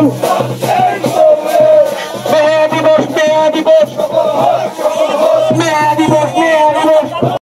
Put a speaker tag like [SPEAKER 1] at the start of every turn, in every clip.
[SPEAKER 1] আন্দোলন মেয়া দিবস মেয়া দিবস মেয়া দিবস মেয়া দিবস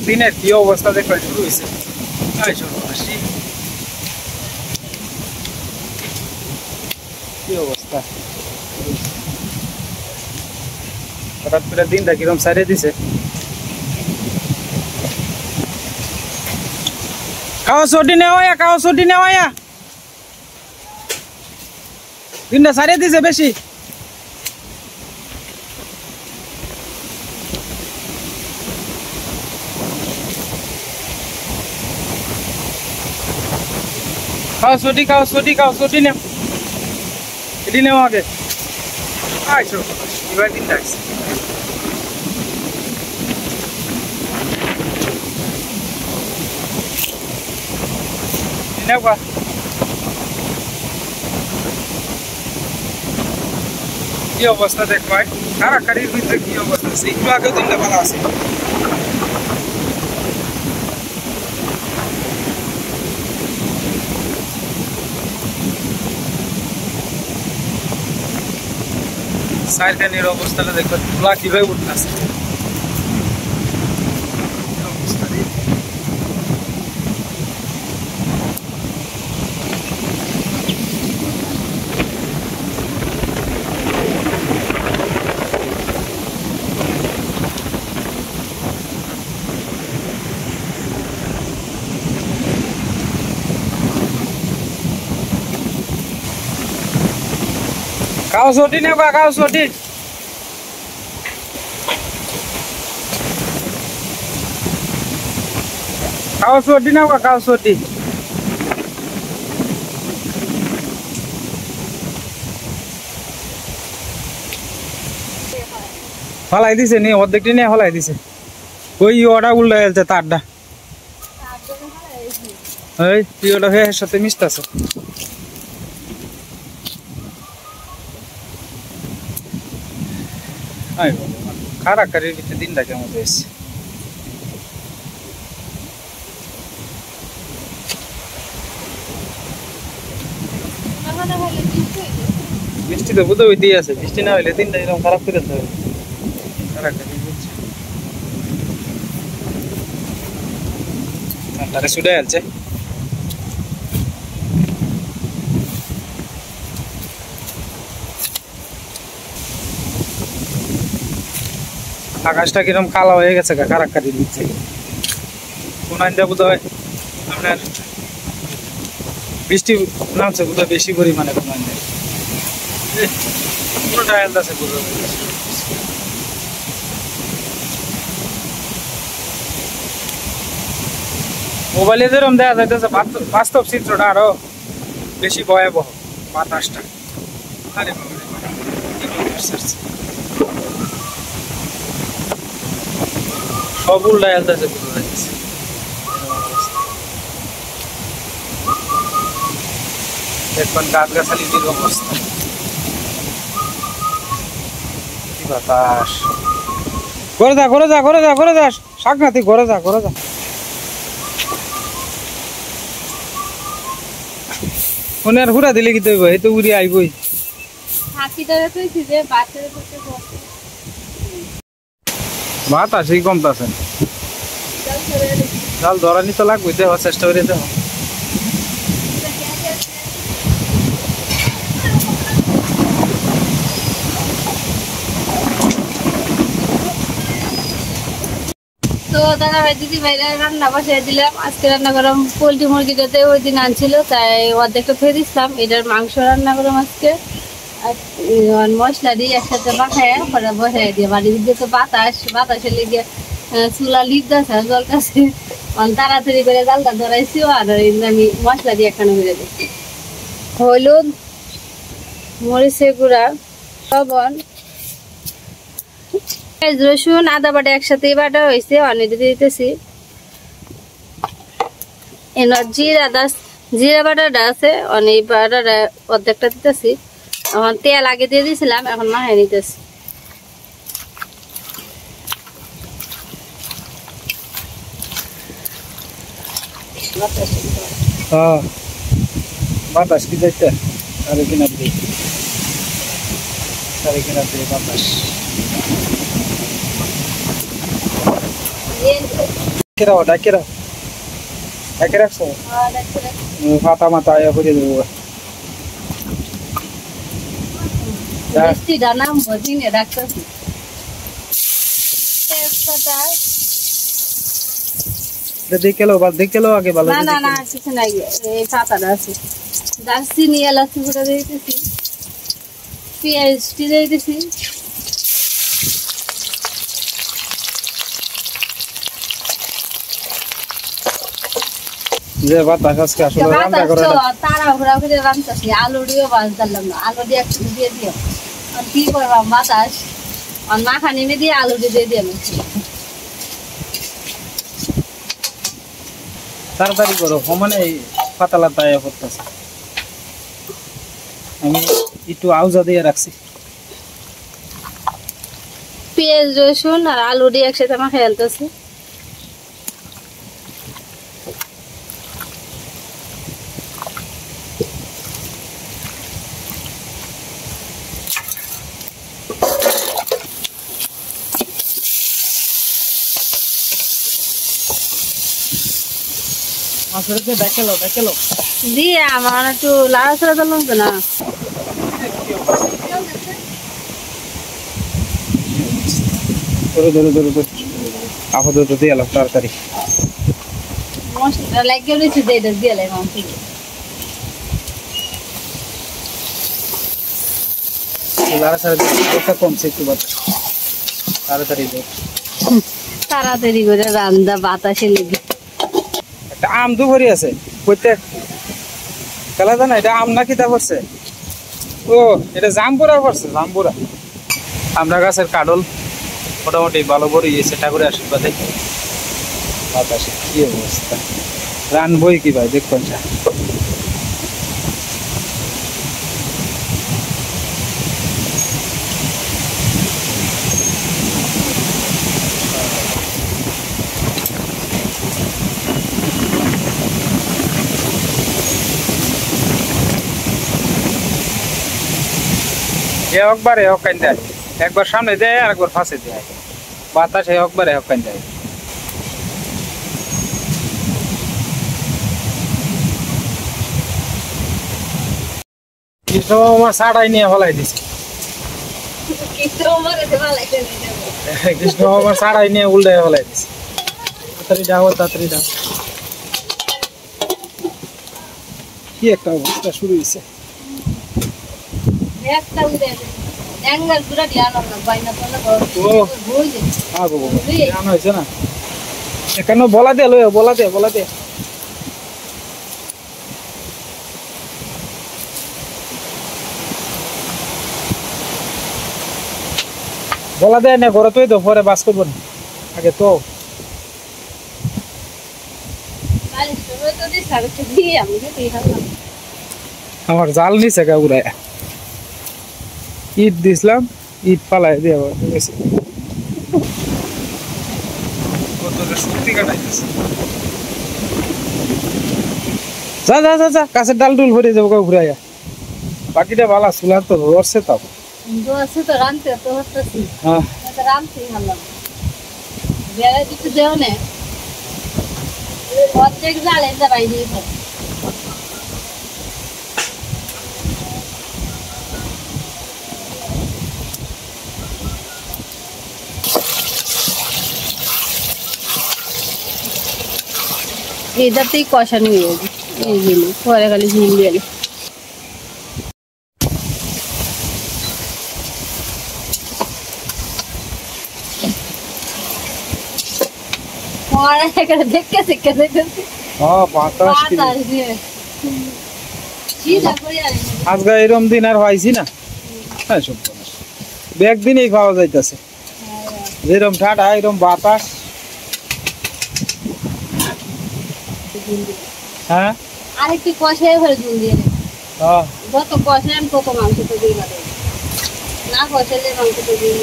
[SPEAKER 1] দিনের কি অবস্থা দেখতে শুরু হয়েছে কি অবস্থা হঠাৎ করে দিনটা কিরকম সারিয়ে দিছে খাওয়া ছুটি নেওয়া দিনটা সারিয়ে দিছে বেশি খাও ছুটি নেও এটি নেও আগে আইসো এবার দিনটা আইসে নেও কি অবস্থা দেখো কারাকারির ভিতরে কি অবস্থা আছে একটু আগেও দিনটা ভালো আছে সাইডের অবস্থাটা দেখো ধুলা কিভাবে উঠতেছে খাও ছুটি নেও খাও ছুটি নেও খাও ছুটি হলাই দিছে নি অর্ধেকটি নিয়ে হলাই দিছে ওই ওটা উল্টা গেছে তারটা ওই ওটা হয়ে সাথে মিশতেছে কারাকারির ভিতরে দিনটা কেমন হয়েছে বৃষ্টি তো বুধ হইতেই আছে বৃষ্টি না হইলে দিনটা এরকম খারাপ করে দিতে হবে তারে ছুটে আছে আকাশটা কিরকম কালো হয়ে গেছে কারাকারির দিচ্ছে কোন আইনটা বোধ হয় আপনার বৃষ্টি নামছে বোধ হয় বেশি পরিমাণে কোন আইনটা পুরোটা আছে বোধ হয় মোবাইলে যেরকম দেখা যাইতেছে বাস্তব চিত্রটা আরো বেশি ভয়াবহ বাতাসটা আরে সব উল্টা যাইতেছে দেখুন গাছগাছালি দিল অবস্থা কি বাতাস ঘরে যা ঘরে যা ঘরে যা ঘরে যা শাক না তুই ঘরে যা ঘরে যা কোন আর হুরা দিলে কি তৈব এই তো উড়ি আইবই ভাত আসি কমতাছেন জাল ধরা নিতে লাগবে দেওয়ার চেষ্টা করে দেওয়া
[SPEAKER 2] তো দাদা ভাই দিদি ভাইরা রান্না বসাই দিলাম। আজকে রান্না করলাম পোলট্রি মুরগিটাতে ওই দিন আনছিল, তাই অর্ধেকটা ফেলে দিচ্ছিলাম। এটার মাংস রান্না করলাম আজকে, আর মশলা দিয়ে একসাথে মাখায় পরে বসাই দিয়ে বাড়ির দিকে তো বাতাসে লেগে চুলা লিপ দাচ্ছে জলটাছে, তাড়াতাড়ি করে জালটা ধরাইছি। আর আমি মশলা দিয়ে একখানে করে দিচ্ছি, হলুদ, মরিচের গুঁড়া, লবণ, রসুন, আদা বাটা একসাথে বাটা হয়েছে অনেক দিতেছি। জিরা বাটাটা আছে অনেক বাটাটা অর্ধেকটা দিতেছি। এখন তেল আগে দিয়ে দিয়েছিলাম, এখন মাখাই নিতেছি।
[SPEAKER 1] বাতাস কি যাইতে সাড়ে কিনার দিই বাতাস কেরাও ডাকেরাও ডাকে রাখছো ফাতা মাথা আয়া করে দেবো
[SPEAKER 2] নাম বদিনে রাখতেছি
[SPEAKER 1] দেখে আগে ভালো
[SPEAKER 2] না কিছু নাই, এই পাতাটা আছে। দারচিনি এলাচ গুঁড়া দিয়ে দিতেছি, পেঁয়াজটি দিয়ে দিতেছি,
[SPEAKER 1] যে বাতাস আজকে আসলে রান্না করে
[SPEAKER 2] তাড়াহুড়া করে রান্নাছি। আলু দিয়েও বাজতাম না, আলু দিয়ে একটু দিয়ে দিও। আর কি করবাম বাতাস, আর মাখা নেমে দিয়ে আলু দিয়ে দিয়ে
[SPEAKER 1] তাড়াতাড়ি করো মানে পাতালা তায়া করতেছে। আমি একটু আউজা দিয়ে রাখছি।
[SPEAKER 2] পেঁয়াজ, রসুন আর আলু দিয়ে একসাথে মাখাই আনতেছি।
[SPEAKER 1] দেখেলো
[SPEAKER 2] দিয়ে আমার একটু লাড়াচাড়া দিলাম তো না,
[SPEAKER 1] আপাতত দিয়ে এলাম তাড়াতাড়ি।
[SPEAKER 2] মশলাটা লাগিয়ে রয়েছে যে এটা দিয়ে এলাম থেকে।
[SPEAKER 1] কমছে একটু তাড়াতাড়ি
[SPEAKER 2] তাড়াতাড়ি করে রান্না বাতাসে লেগে।
[SPEAKER 1] একটা আম দুপুরি আছে প্রত্যেক খেলা জানা এটা আম না কিতা করছে। ও এটা জামপুরা করছে, জামপুরা আমরা গাছের কাডল মোটামুটি ভালো বড় ইয়েছে ঠাকুরের আশীর্বাদে। বাতাসে কি অবস্থা, রানবই কি ভাই দেখবেন। একবারে হকান দেয়, একবার সামনে দেয় আর একবার ফাঁসে দেয়। বাতাসে একবারে হকান দেয়। কৃষ্ণ আমার সাড়াই নিয়ে ফলাই দিছে, কৃষ্ণ আমার সাড়াই নিয়ে উল্টে ফলাই দিছে। তাড়াতাড়ি যাও, তাড়াতাড়ি যাও। কি একটা অবস্থা শুরু হয়েছে। এখানে বলা দে লয়, বলা দে বলা দে। বলা দেয় না ঘরে তুই তো পরে বাস করবো না, আগে তো আমার জাল নিছে গা উড়ায়। ইট দিছিলাম, ইট পালাই দিয়ে তোরা সত্যি কাটাইতেছে যা যা যা যা কাছের ডাল ডুল ভরে যাবো ঘুরাইয়া বাকিটা ভালো চুলার তো ধরছে তাও
[SPEAKER 2] তো রানতে তো হচ্ছে
[SPEAKER 1] হ্যাঁ
[SPEAKER 2] রানতেই ভালো বেড়া দিতে দেও না অর্ধেক জাল এটা বাইরে এটাতেই কষানো হয়ে যাবে এইগুলো পরে খালি ঝুল দিয়ে
[SPEAKER 1] আজকে এরকম দিন আর হয়েছি না একদিনই খাওয়া যাইতেছে যেরকম ঠান্ডা এরকম বাতাস হ্যাঁ
[SPEAKER 2] আরেকটু কষাই হয়ে ঝুল দিয়ে যত কষাই আমি তত মাংস তো দিয়ে না কষাইলে মাংস তো দিয়ে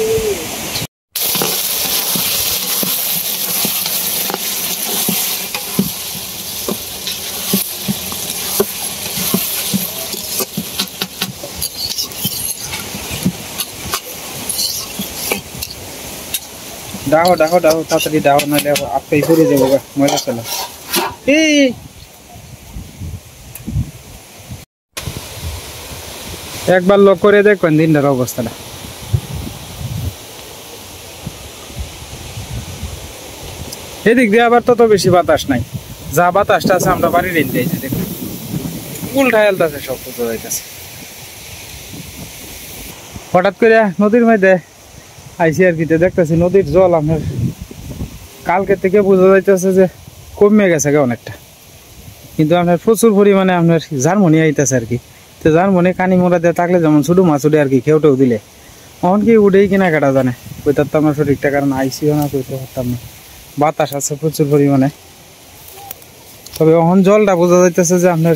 [SPEAKER 1] ডাও ডাও ডাও তাড়াতাড়ি ডাও নাহলে আপেই পড়ে যাবো ময়লা চলে একবার লক করে দেখবেন দিনটার অবস্থাটা এদিক দিয়ে আবার তত বেশি বাতাস নাই যা বাতাসটা আছে আমরা বাড়ির এনে দেখুন উল্টা হেলতেছে সব কিছু যাইতেছে হঠাৎ করে নদীর মধ্যে আইসি আর কি দেখতেছি নদীর জল আপনার কালকে থেকে বোঝা যাইতেছে যে কমে গেছে অনেকটা কিন্তু আপনার প্রচুর পরিমাণে আপনার জার্মনি আইতেছে আর কি তো জার্মনি কানি মোড়া দিয়ে থাকলে যেমন ছোটো মাছ উঠে আর কি খেউটেও দিলে অন কি উঠেই কিনা কাটা জানে কইতার তো আমার সঠিকটা কারণ আইসিও না কইতে পারতাম না বাতাস আছে প্রচুর পরিমাণে তবে অহন জলটা বোঝা যাইতেছে যে আপনার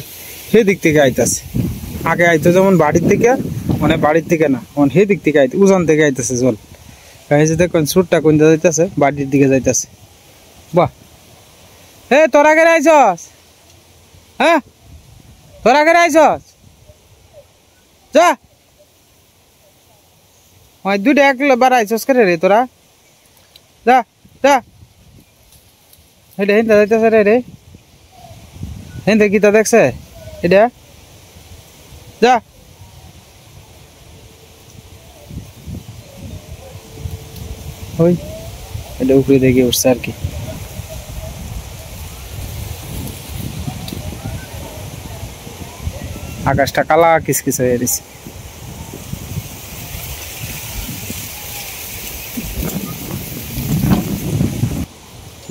[SPEAKER 1] সেদিক থেকে আইতেছে আগে আইতো যেমন বাড়ির থেকে মানে বাড়ির থেকে না সেদিক থেকে আইতে উজান থেকে আইতেছে জল দেখুন সুরটা কোন যাইতেছে বাড়ির দিকে যাইতেছে বাহ হে তোরা কে আইছস হ্যাঁ তোরা কে আইছস যা দুইটা একবার আইছস করে রে তোরা যা যা এটা হিন্দা যাইতেছে রে রে হিন্দা গীতা দেখছে এটা যা ওই এটা উপরে দেখে উঠছে আর কি আকাশটা কালা কিসকিস হয়ে গেছে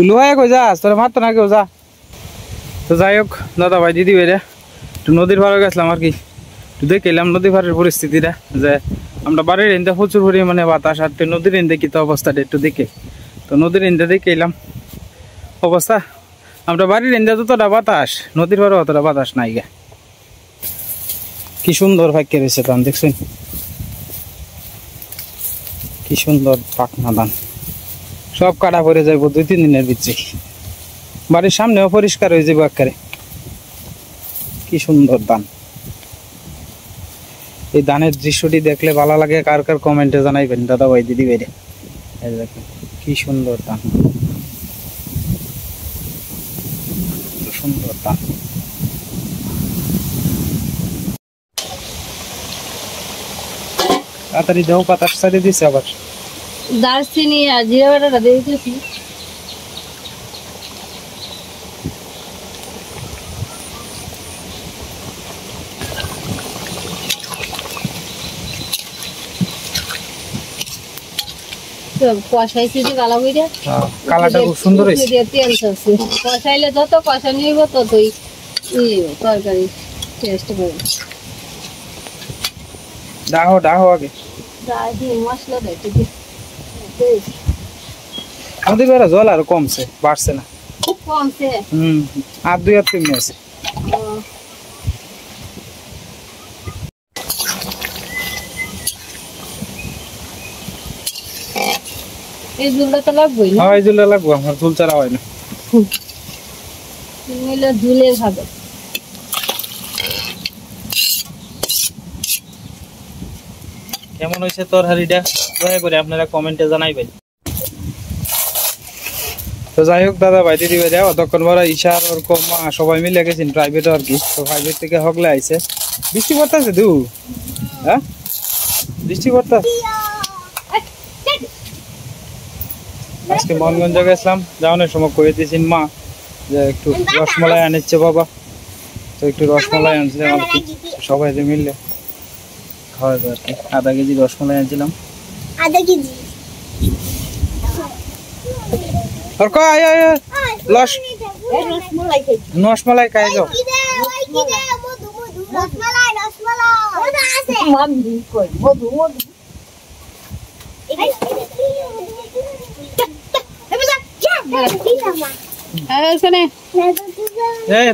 [SPEAKER 1] লোহায় কই যাস তোরা মারতো না কেউ যা তো যাই হোক দাদা ভাই দিদি ভাইরা একটু নদীর পাড়ে গেছিলাম আর কি একটু দেখে এলাম নদী পাড়ের পরিস্থিতিটা যে আমরা বাড়ির এনতে প্রচুর পরিমাণে বাতাস আর নদীর এনতে কি তো অবস্থাটা একটু দেখে তো নদীর এনতে দেখে এলাম অবস্থা আমরা বাড়ির এনতে যতটা বাতাস নদীর পাড়ে অতটা বাতাস নাই গে কি সুন্দর ভাগ্যে রয়েছে ধান দেখছেন কি সুন্দর পাকনা ধান সব কাটা পড়ে যাইব 2-3 দিনের ভিতরে বাড়ির সামনেও পরিষ্কার হয়ে যাবো একেবারে কি সুন্দর ধান এই ধানের দৃশ্যটি দেখলে ভালো লাগে কার কার কমেন্টে জানাইবেন দাদা ভাই দিদি ভাইরে দেখেন কি সুন্দর ধান সুন্দর ধান তাড়াতাড়ি দেও পাতাস সারি দিছে আবার
[SPEAKER 2] দারচিনি আর জিরা বাটাটা দিয়ে দিয়েছি কষাইছি যে কালা বইটা
[SPEAKER 1] কালাটা খুব সুন্দর হয়েছে
[SPEAKER 2] তেল আছে কষাইলে যত কষানো হইব ততই তরকারি টেস্ট হবে
[SPEAKER 1] ডাহো ডাহো আগে
[SPEAKER 2] মশলা দেয়
[SPEAKER 1] আমাদের বেড়া জল আরো কমছে বাড়ছে না
[SPEAKER 2] কমছে
[SPEAKER 1] আর 2 আর 3 আছে
[SPEAKER 2] এই ঝুলটা তো লাগবেই না?
[SPEAKER 1] হ্যাঁ এই ঝুলটা লাগবো, আমার ঝুল ছাড়া হয় না।
[SPEAKER 2] নইলে ঝুলে খাবে।
[SPEAKER 1] কেমন হয়েছে তরকারিটা দয়া করে আপনারা কমেন্টে জানাইবেন। তো যাই হোক দাদা ভাই দিদি ভাই অতক্ষণ পরে ঈশা আর ওর মা সবাই মিলে গেছেন প্রাইভেটে আর কি। তো প্রাইভেট থেকে হগলে আইছে, বৃষ্টি পড়তেছে দু, হ্যাঁ বৃষ্টি পড়তেছে। আজকে মনগঞ্জ গেছিলাম, যাওয়ানোর সময় করে দিয়েছেন মা যে একটু রসমালাই আনিচ্ছে বাবা, তো একটু রসমালাই আনছিলাম আর কি, সবাই মিললে খাওয়া আর কি। আধা কেজি রসমালাই আনছিলাম। আর কয় রসমালাই খাই যাও।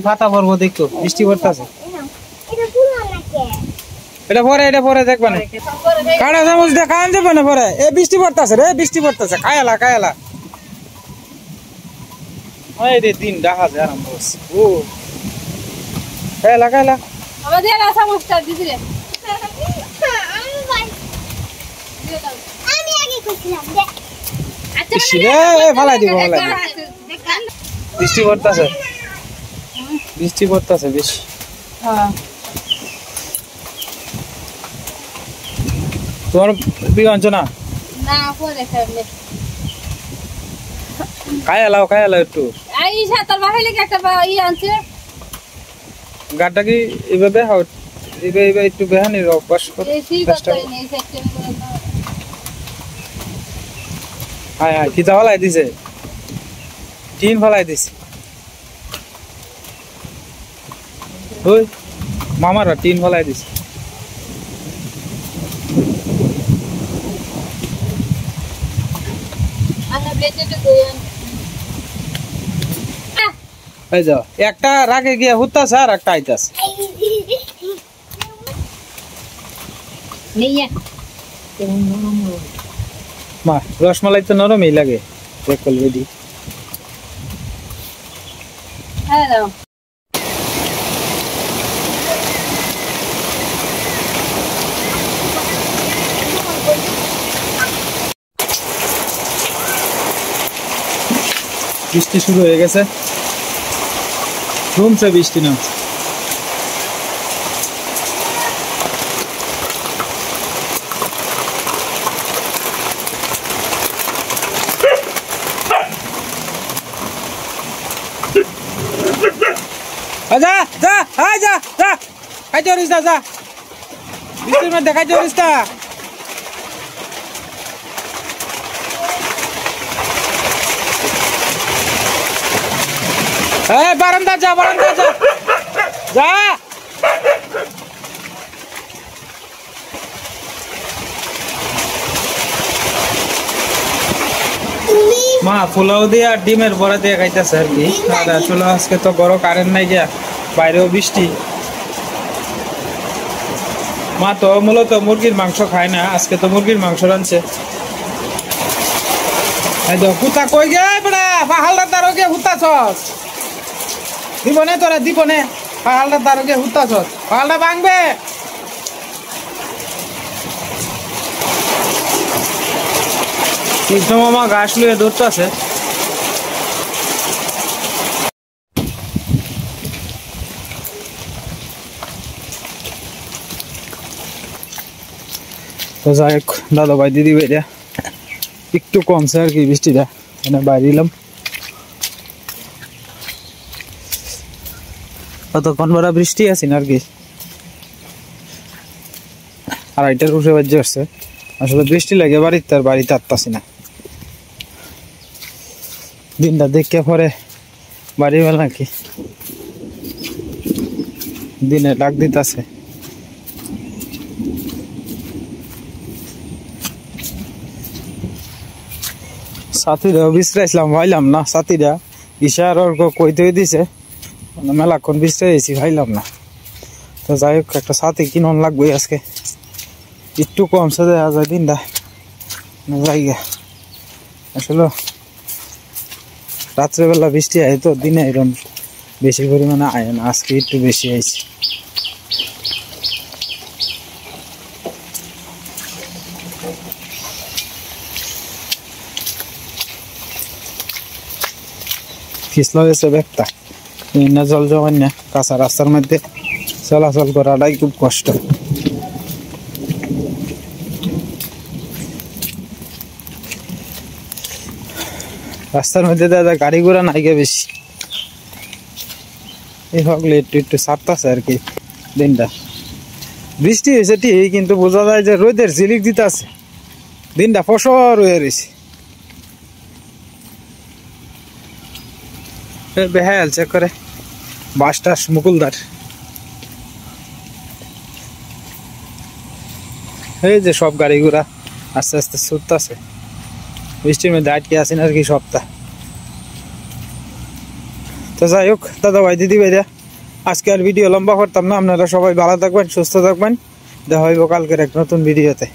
[SPEAKER 1] ফাতা পড়বো দেখতো, বৃষ্টি পড়তেছে। এটা পরে দেখবা না, কাটা চামচ দিয়ে খাওয়ান যাবে না পরে। এ বৃষ্টি পড়তেছে রে, বৃষ্টি পড়তেছে, খায়ালা এই রে দিন দেখা যায় আরাম বস। ও খায়ালা
[SPEAKER 2] আমাদের চামচটা দিদি রে।
[SPEAKER 1] ফালাই দিব। বৃষ্টি পড়তেছে বেশ। তোমার বিয়ে আনছো না? খায়ালাও একটু। গাড়টা কি এইভাবে একটু বেহানির অভ্যাস করে। হ্যাঁ খিদা ফলাই দিছে, টিন ফলাই দিছে। ওই মামারা টিন ফলাই দিছে। এই যাও একটা রাগে গিয়ে হুতাছে আর একটা আইতাছে। মা রসমালাই তো নরমই লাগে, দেখল বেদি। বৃষ্টি শুরু হয়ে গেছে, ধুমছে বৃষ্টি নামছে। যা খাইতে পারিস না, যা বৃষ্টির মধ্যে খাইতে পারিস না। বারান্দা যা যা। মা পোলাও দিয়ে আর ডিমের বড়া দিয়ে খাইতেছে আর কি। আর আসলে আজকে তো বড় কারেন্ট নাই গিয়া, বাইরেও বৃষ্টি। মা তো মূলত মুরগির মাংস খায় না, আজকে তো মুরগির মাংস রাঁধছে। হুতা কই গে বড়া, পাহাড়টার দ্বারা গিয়ে হুতাছস। দিবনে তোরা দিবনে, পাহাড়টার দ্বারা গিয়ে হুতাছস, পাহাড়টা ভাঙবে। কৃষ্ণ মামা ঘাস লুয়ে দৌড়তেছে। তো যাই হোক দাদা ভাই দিদি ভাইরা একটু কমছে আর কি বৃষ্টিটা, মানে বাইরে এলাম। কতক্ষণ বড় বৃষ্টি আছে না আর কি, আর এটার উঠে বাজে আসছে। আসলে বৃষ্টি লাগে বাড়িতে, আর বাড়িতে আসতেছি না। দিনটা দেখে পরে বাড়ি বেলা নাকি দিনে ডাক দিতেছে। সাথীরাও বিশ্রাইছিলাম, ভাইলাম না। সাথীরা ইশার কইতে দিছে, মেলাক্ষণ বিশ্রাইছি, ভাইলাম না। তো যাই হোক একটা সাথী কিনন লাগবে আজকে, একটু কমছে দেখা যায় দিনটা জায়গা। আসলে রাত্রেবেলা বৃষ্টি আয় তো, দিনে এরকম বেশি পরিমাণে আয় না, আজকে একটু বেশি আইছে। পিছলা গেছে ব্যাগটা, জল জমায় না, কাঁচা রাস্তার মধ্যে চলাচল করাটাই খুব কষ্ট। রাস্তার মধ্যে দাদা গাড়ি ঘোড়া নাই গে বেশি, এই হকলে একটু একটু ছাড়তেছে আর কি দিনটা। বৃষ্টি হয়েছে ঠিক, কিন্তু বোঝা যায় যে রোদের ঝিলিক দিতে আছে, দিনটা ফসর হয়ে রয়েছে। বেহাল চেক করে বাস টাস মুকুলদার, এই যে সব গাড়ি ঘোড়া আস্তে আস্তে ছুটতেছে, বৃষ্টির মধ্যে আটকে আসেন আর কি সপ্তাহ। তো যাই হোক দাদা ভাই দিদি ভাইরা, আজকে আর ভিডিও লম্বা করতাম না, আপনারা সবাই ভালো থাকবেন, সুস্থ থাকবেন, দেখা হইব কালকের এক নতুন ভিডিওতে।